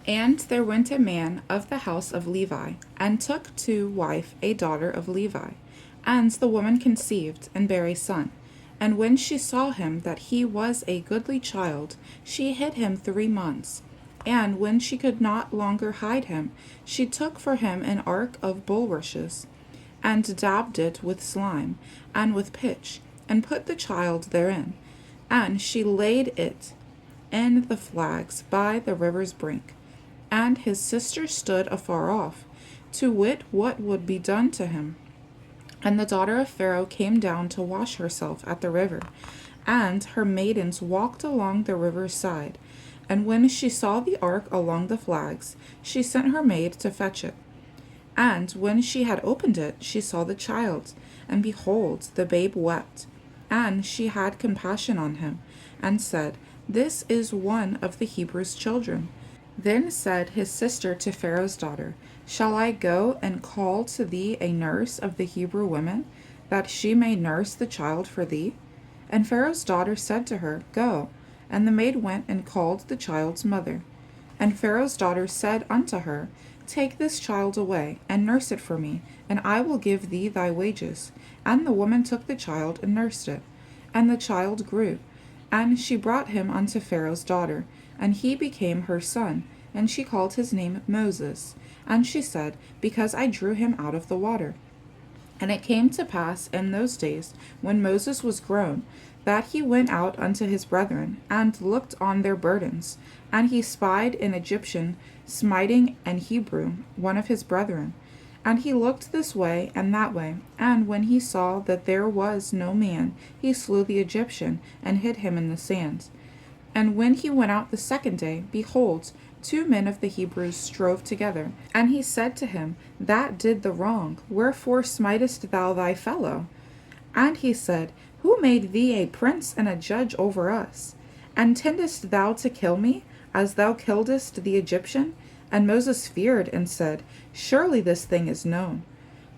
And there went a man of the house of Levi, and took to wife a daughter of Levi. And the woman conceived, and bare a son. And when she saw him that he was a goodly child, she hid him 3 months. And when she could not longer hide him, she took for him an ark of bulrushes, and dabbed it with slime, and with pitch, and put the child therein. And she laid it in the flags by the river's brink. And his sister stood afar off, to wit what would be done to him. And the daughter of Pharaoh came down to wash herself at the river, and her maidens walked along the river's side. And when she saw the ark along the flags, she sent her maid to fetch it. And when she had opened it, she saw the child, and behold, the babe wept. And she had compassion on him, and said, This is one of the Hebrews' children. Then said his sister to Pharaoh's daughter, Shall I go and call to thee a nurse of the Hebrew women, that she may nurse the child for thee? And Pharaoh's daughter said to her, Go. And the maid went and called the child's mother. And Pharaoh's daughter said unto her, Take this child away, and nurse it for me, and I will give thee thy wages. And the woman took the child and nursed it. And the child grew, and she brought him unto Pharaoh's daughter, and he became her son, and she called his name Moses. And she said, Because I drew him out of the water. And it came to pass in those days, when Moses was grown, that he went out unto his brethren, and looked on their burdens. And he spied an Egyptian smiting an Hebrew, one of his brethren. And he looked this way and that way, and when he saw that there was no man, he slew the Egyptian, and hid him in the sand. And when he went out the second day, behold, 2 men of the Hebrews strove together. And he said to him, That did the wrong, wherefore smitest thou thy fellow? And he said, Who made thee a prince and a judge over us? And intendest thou to kill me, as thou killedst the Egyptian? And Moses feared, and said, Surely this thing is known.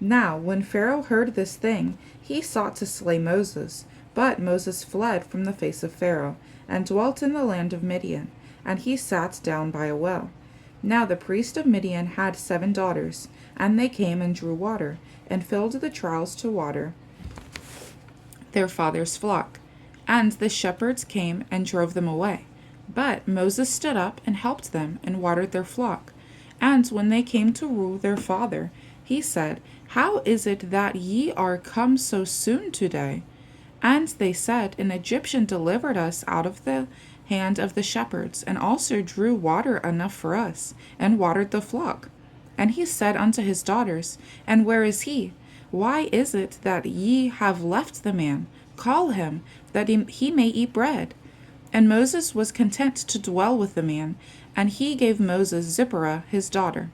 Now when Pharaoh heard this thing, he sought to slay Moses. But Moses fled from the face of Pharaoh, and dwelt in the land of Midian, and he sat down by a well. Now the priest of Midian had 7 daughters, and they came and drew water, and filled the troughs to water their father's flock. And the shepherds came and drove them away. But Moses stood up and helped them, and watered their flock. And when they came to rule their father, he said, How is it that ye are come so soon today? And they said, An Egyptian delivered us out of the hand of the shepherds, and also drew water enough for us, and watered the flock. And he said unto his daughters, And where is he? Why is it that ye have left the man? Call him, that he may eat bread. And Moses was content to dwell with the man, and he gave Moses Zipporah his daughter.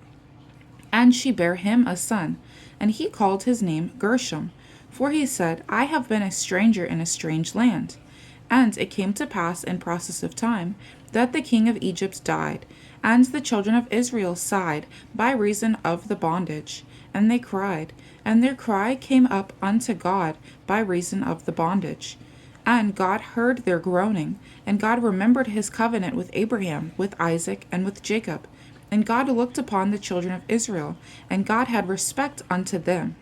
And she bare him a son, and he called his name Gershom, for he said, I have been a stranger in a strange land. And it came to pass in process of time, that the king of Egypt died, and the children of Israel sighed by reason of the bondage. And they cried, and their cry came up unto God by reason of the bondage. And God heard their groaning, and God remembered his covenant with Abraham, with Isaac, and with Jacob. And God looked upon the children of Israel, and God had respect unto them.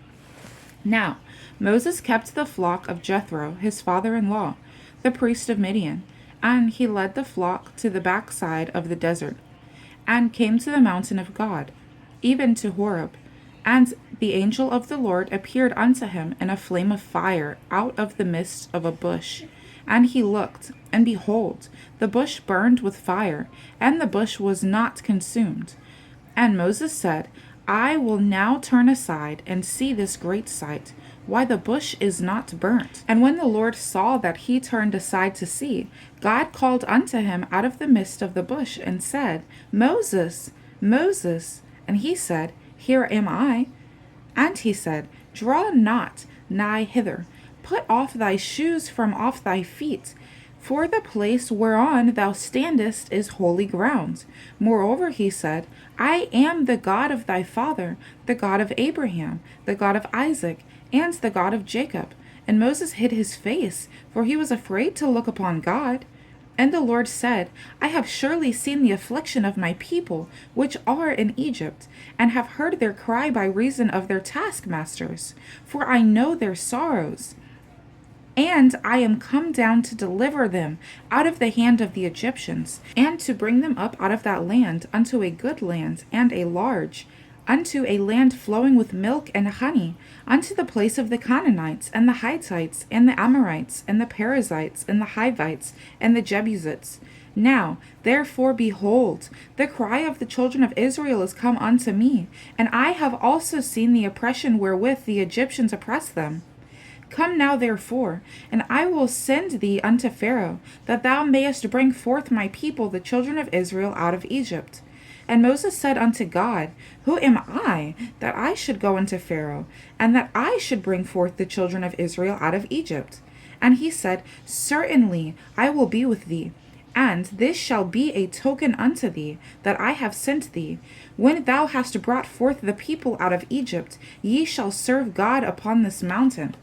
Now Moses kept the flock of Jethro, his father-in-law, the priest of Midian, and he led the flock to the backside of the desert, and came to the mountain of God, even to Horeb. And the angel of the Lord appeared unto him in a flame of fire out of the midst of a bush. And he looked, and behold, the bush burned with fire, and the bush was not consumed. And Moses said, I will now turn aside and see this great sight, why the bush is not burnt. And when the Lord saw that he turned aside to see, God called unto him out of the midst of the bush, and said, Moses, Moses. And he said, Here am I. And he said, Draw not nigh hither, put off thy shoes from off thy feet, for the place whereon thou standest is holy ground. Moreover, he said, I am the God of thy father, the God of Abraham, the God of Isaac, and the God of Jacob. And Moses hid his face, for he was afraid to look upon God. And the Lord said, I have surely seen the affliction of my people, which are in Egypt, and have heard their cry by reason of their taskmasters, for I know their sorrows. And I am come down to deliver them out of the hand of the Egyptians, and to bring them up out of that land unto a good land and a large, unto a land flowing with milk and honey, unto the place of the Canaanites, and the Hittites, and the Amorites, and the Perizzites, and the Hivites, and the Jebusites. Now, therefore, behold, the cry of the children of Israel is come unto me, and I have also seen the oppression wherewith the Egyptians oppress them. Come now, therefore, and I will send thee unto Pharaoh, that thou mayest bring forth my people, the children of Israel, out of Egypt. And Moses said unto God, Who am I, that I should go unto Pharaoh, and that I should bring forth the children of Israel out of Egypt? And he said, Certainly I will be with thee, and this shall be a token unto thee, that I have sent thee. When thou hast brought forth the people out of Egypt, ye shall serve God upon this mountain.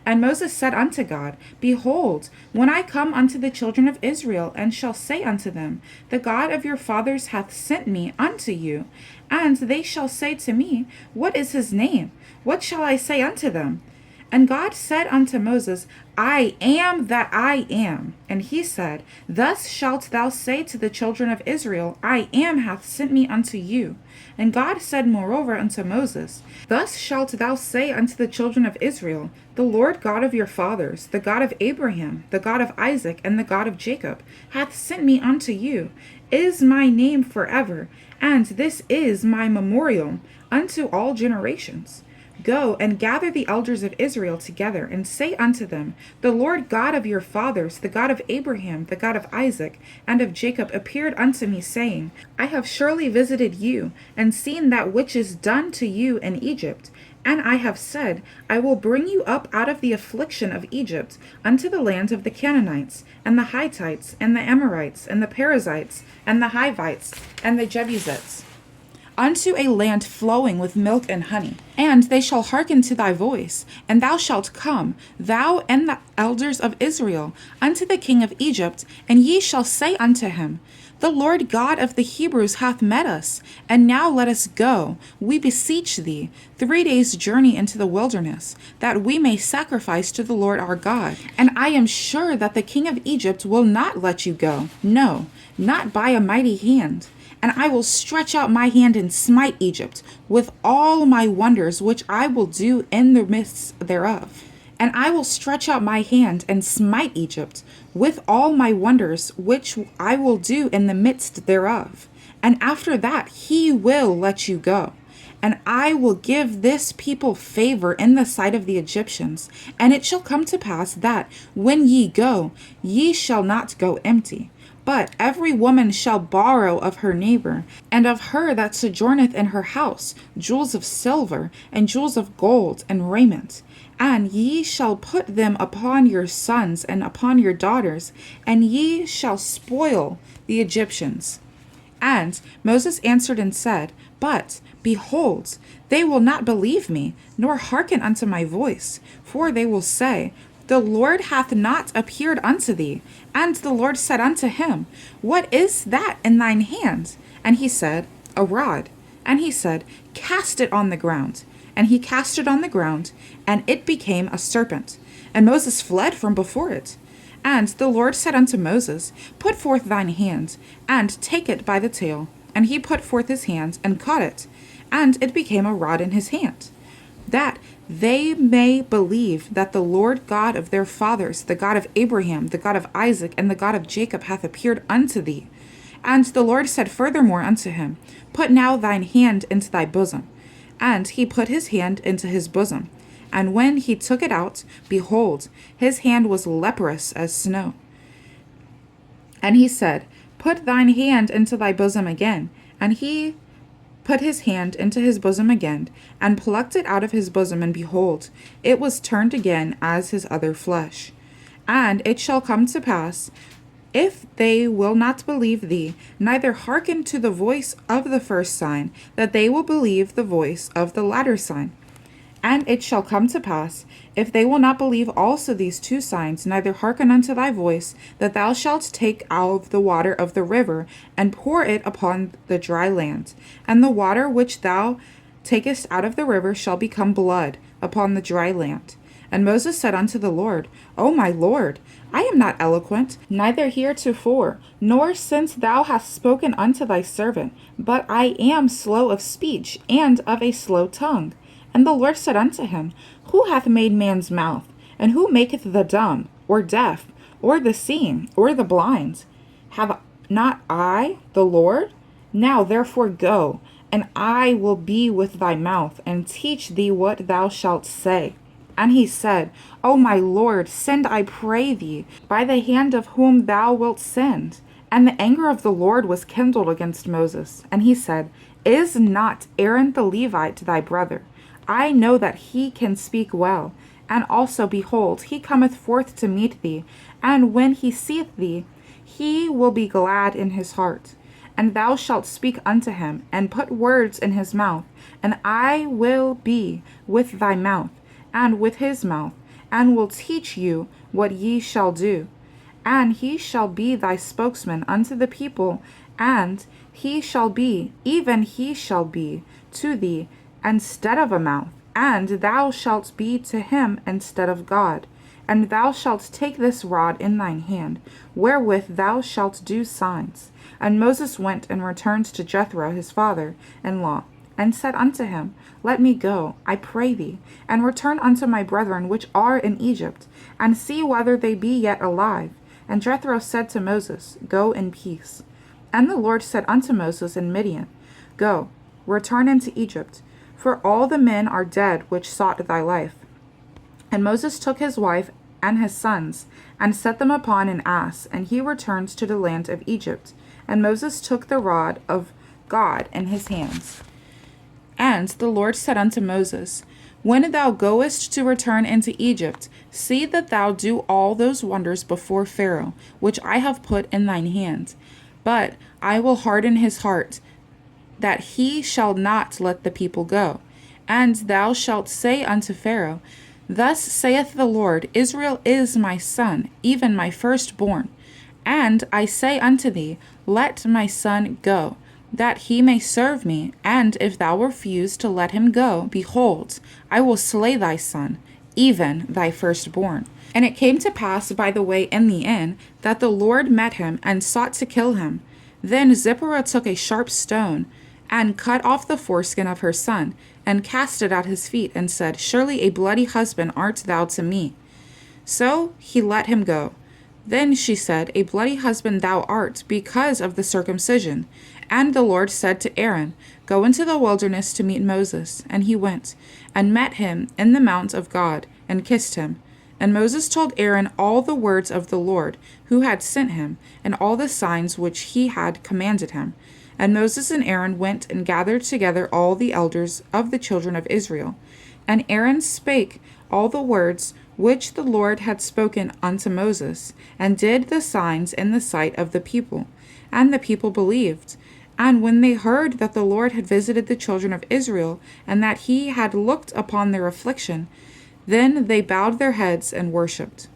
And Moses said unto God, Behold, when I come unto the children of Israel, and shall say unto them, The God of your fathers hath sent me unto you, and they shall say to me, What is his name? What shall I say unto them? And God said unto Moses, I am that I am. And he said, Thus shalt thou say to the children of Israel, I am hath sent me unto you. And God said moreover unto Moses, Thus shalt thou say unto the children of Israel, The Lord God of your fathers, the God of Abraham, the God of Isaac, and the God of Jacob, hath sent me unto you, is my name forever, and this is my memorial unto all generations. Go and gather the elders of Israel together, and say unto them, The Lord God of your fathers, the God of Abraham, the God of Isaac, and of Jacob, appeared unto me, saying, I have surely visited you, and seen that which is done to you in Egypt. And I have said, I will bring you up out of the affliction of Egypt, unto the land of the Canaanites, and the Hittites, and the Amorites, and the Perizzites, and the Hivites, and the Jebusites, unto a land flowing with milk and honey. And they shall hearken to thy voice, and thou shalt come, thou and the elders of Israel, unto the king of Egypt, and ye shall say unto him, The Lord God of the Hebrews hath met us, and now let us go, we beseech thee, 3 days' journey into the wilderness, that we may sacrifice to the Lord our God. And I am sure that the king of Egypt will not let you go, no, not by a mighty hand. And I will stretch out my hand and smite Egypt with all my wonders which I will do in the midst thereof. And I will stretch out my hand and smite Egypt with all my wonders which I will do in the midst thereof. And after that he will let you go. And I will give this people favor in the sight of the Egyptians. And it shall come to pass that when ye go, ye shall not go empty. But every woman shall borrow of her neighbor, and of her that sojourneth in her house, jewels of silver, and jewels of gold, and raiment. And ye shall put them upon your sons and upon your daughters, and ye shall spoil the Egyptians. And Moses answered and said, But, behold, they will not believe me, nor hearken unto my voice, for they will say, The Lord hath not appeared unto thee. And the Lord said unto him, What is that in thine hand? And he said, A rod. And he said, Cast it on the ground. And he cast it on the ground, and it became a serpent. And Moses fled from before it. And the Lord said unto Moses, Put forth thine hand, and take it by the tail. And he put forth his hand, and caught it, and it became a rod in his hand, that they may believe that the Lord God of their fathers, the God of Abraham, the God of Isaac, and the God of Jacob, hath appeared unto thee. And the Lord said furthermore unto him, Put now thine hand into thy bosom. And he put his hand into his bosom. And when he took it out, behold, his hand was leprous as snow. And he said, Put thine hand into thy bosom again. And he put his hand into his bosom again, and plucked it out of his bosom, and behold, it was turned again as his other flesh. And it shall come to pass, if they will not believe thee, neither hearken to the voice of the first sign, that they will believe the voice of the latter sign. And it shall come to pass, if they will not believe also these two signs, neither hearken unto thy voice, that thou shalt take of the water of the river, and pour it upon the dry land. And the water which thou takest out of the river shall become blood upon the dry land. And Moses said unto the Lord, O my Lord, I am not eloquent, neither heretofore, nor since thou hast spoken unto thy servant, but I am slow of speech, and of a slow tongue. And the Lord said unto him, Who hath made man's mouth? And who maketh the dumb, or deaf, or the seeing, or the blind? Have not I the Lord? Now therefore go, and I will be with thy mouth, and teach thee what thou shalt say. And he said, O my Lord, send, I pray thee, by the hand of whom thou wilt send. And the anger of the Lord was kindled against Moses. And he said, Is not Aaron the Levite thy brother? I know that he can speak well. And also, behold, he cometh forth to meet thee, and when he seeth thee, he will be glad in his heart. And thou shalt speak unto him, and put words in his mouth, and I will be with thy mouth, and with his mouth, and will teach you what ye shall do. And he shall be thy spokesman unto the people, and he shall be, even he shall be, to thee instead of a mouth, and thou shalt be to him instead of God. And thou shalt take this rod in thine hand, wherewith thou shalt do signs. And Moses went and returned to Jethro his father-in-law, and said unto him, Let me go, I pray thee, and return unto my brethren which are in Egypt, and see whether they be yet alive. And Jethro said to Moses, Go in peace. And the Lord said unto Moses in Midian, Go, return into Egypt, for all the men are dead which sought thy life. And Moses took his wife and his sons, and set them upon an ass, and he returned to the land of Egypt. And Moses took the rod of God in his hands. And the Lord said unto Moses, When thou goest to return into Egypt, see that thou do all those wonders before Pharaoh, which I have put in thine hand. But I will harden his heart, that he shall not let the people go. And thou shalt say unto Pharaoh, Thus saith the Lord, Israel is my son, even my firstborn. And I say unto thee, Let my son go, that he may serve me. And if thou refuse to let him go, behold, I will slay thy son, even thy firstborn. And it came to pass by the way in the inn, that the Lord met him, and sought to kill him. Then Zipporah took a sharp stone, and cut off the foreskin of her son, and cast it at his feet, and said, Surely a bloody husband art thou to me. So he let him go. Then she said, A bloody husband thou art, because of the circumcision. And the Lord said to Aaron, Go into the wilderness to meet Moses. And he went, and met him in the mount of God, and kissed him. And Moses told Aaron all the words of the Lord, who had sent him, and all the signs which he had commanded him. And Moses and Aaron went and gathered together all the elders of the children of Israel. And Aaron spake all the words which the Lord had spoken unto Moses, and did the signs in the sight of the people. And the people believed. And when they heard that the Lord had visited the children of Israel, and that he had looked upon their affliction, then they bowed their heads and worshipped.